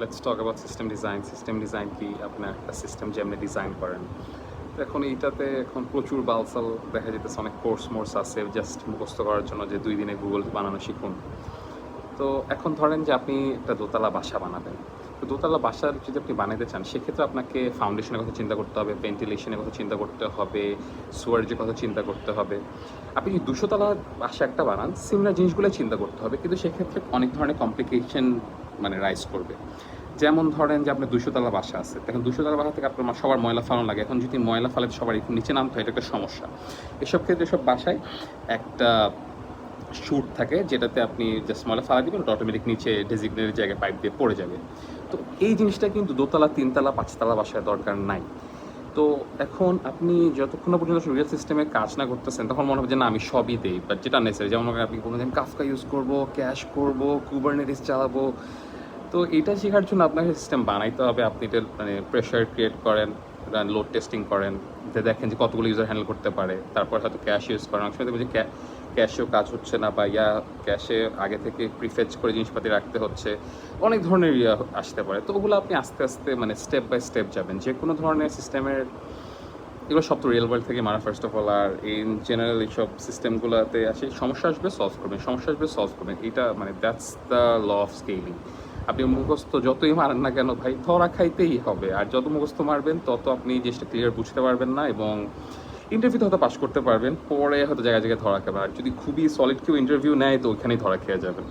Let's talk about system design. System design কি? আপনার একটা সিস্টেম যেমনি ডিজাইন করেন। তো এখন এইটাতে এখন প্রচুর বালসাল দেখা যেতেছে, অনেক কোর্স আছে জাস্ট মুখস্থ করার জন্য যে 2 দিনে গুগল বানানো শিখুন। তো এখন ধরেন যে আপনি একটা দোতলা বাসা বানাবেন। তো দোতলা বাসার যদি আপনি বানাতে চান, সেক্ষেত্রে আপনাকে ফাউন্ডেশনের কথা চিন্তা করতে হবে, ভেন্টিলেশনের কথা চিন্তা করতে হবে, সুয়ারেজের কথা চিন্তা করতে হবে। আপনি যদি 200 তলা বাসা একটা বানান, সিমিলার জিনিসগুলো চিন্তা করতে হবে, কিন্তু সেক্ষেত্রে অনেক ধরনের কমপ্লিকেশন মানে রাইজ করবে। যেমন ধরেন যে আপনার 200 তলা বাসা আছে, এখন 200 তলা বাসা থেকে আপনার সবার ময়লা ফালানো লাগে। এখন যদি ময়লা ফালাতে সবার একটু নিচে নামতে হয়, এটা একটা সমস্যা। এসব ক্ষেত্রে এসব বাসায় একটা শুট থাকে, যেটাতে আপনি জাস্ট ময়লা ফালা দিবেন, ওটা অটোমেটিক নিচে ডেজিগনেটেড জায়গায় পাইপ দিয়ে পড়ে যাবে। তো এই জিনিসটা কিন্তু দোতলা, 3 তলা, 5 তলা বাসায় দরকার নাই। তো এখন আপনি যতক্ষণ না পর্যন্ত রিয়েল সিস্টেমে কাজ না করতেছেন, তখন মনে হবে যে না আমি সবই দেই, বাট যেটা নেসেসারি। যেমন আপনি বলছেন কাফকা ইউজ করব, ক্যাশ করব, কুবারনেটিস চালাবো। তো এটা শেখার জন্য আপনাকে সিস্টেম বানাইতে হবে। আপনি এটা মানে প্রেশার ক্রিয়েট করেন, লোড টেস্টিং করেন, যে দেখেন যে কতগুলো ইউজার হ্যান্ডেল করতে পারে। তারপর হয়তো ক্যাশ ইউজ করেন। অনেক সময় দেখবেন যে ক্যাশেও কাজ হচ্ছে না, বা ক্যাশে আগে থেকে প্রিফেচ করে জিনিসপাতি রাখতে হচ্ছে। অনেক ধরনের আসতে পারে। তো ওগুলো আপনি আস্তে আস্তে মানে স্টেপ বাই স্টেপ যাবেন। যে কোনো ধরনের সিস্টেমের এগুলো সব তো রিয়েল ওয়ার্ল্ড থেকে মারা ফার্স্ট অফ অল। আর ইন জেনারেল এইসব সিস্টেমগুলোতে আসে সমস্যা আসবে, সলভ করবেন, সমস্যা আসবে, সলভ করবেন। এটা মানে that's the law of scaling. আপনি মুখস্থ যতই মারেন না কেন ভাই, ধরা খাইতেই হবে। আর যত মুখস্থ মারবেন তত আপনি জিনিসটা ক্লিয়ার বুঝতে পারবেন না, এবং ইন্টারভিউতে হয়তো পাস করতে পারবেন, পরে হয়তো জায়গায় জায়গায় ধরা খাবেন। আর যদি খুবই সলিড কেউ ইন্টারভিউ নেয়, তো ওইখানেই ধরা খেয়ে যাবেন।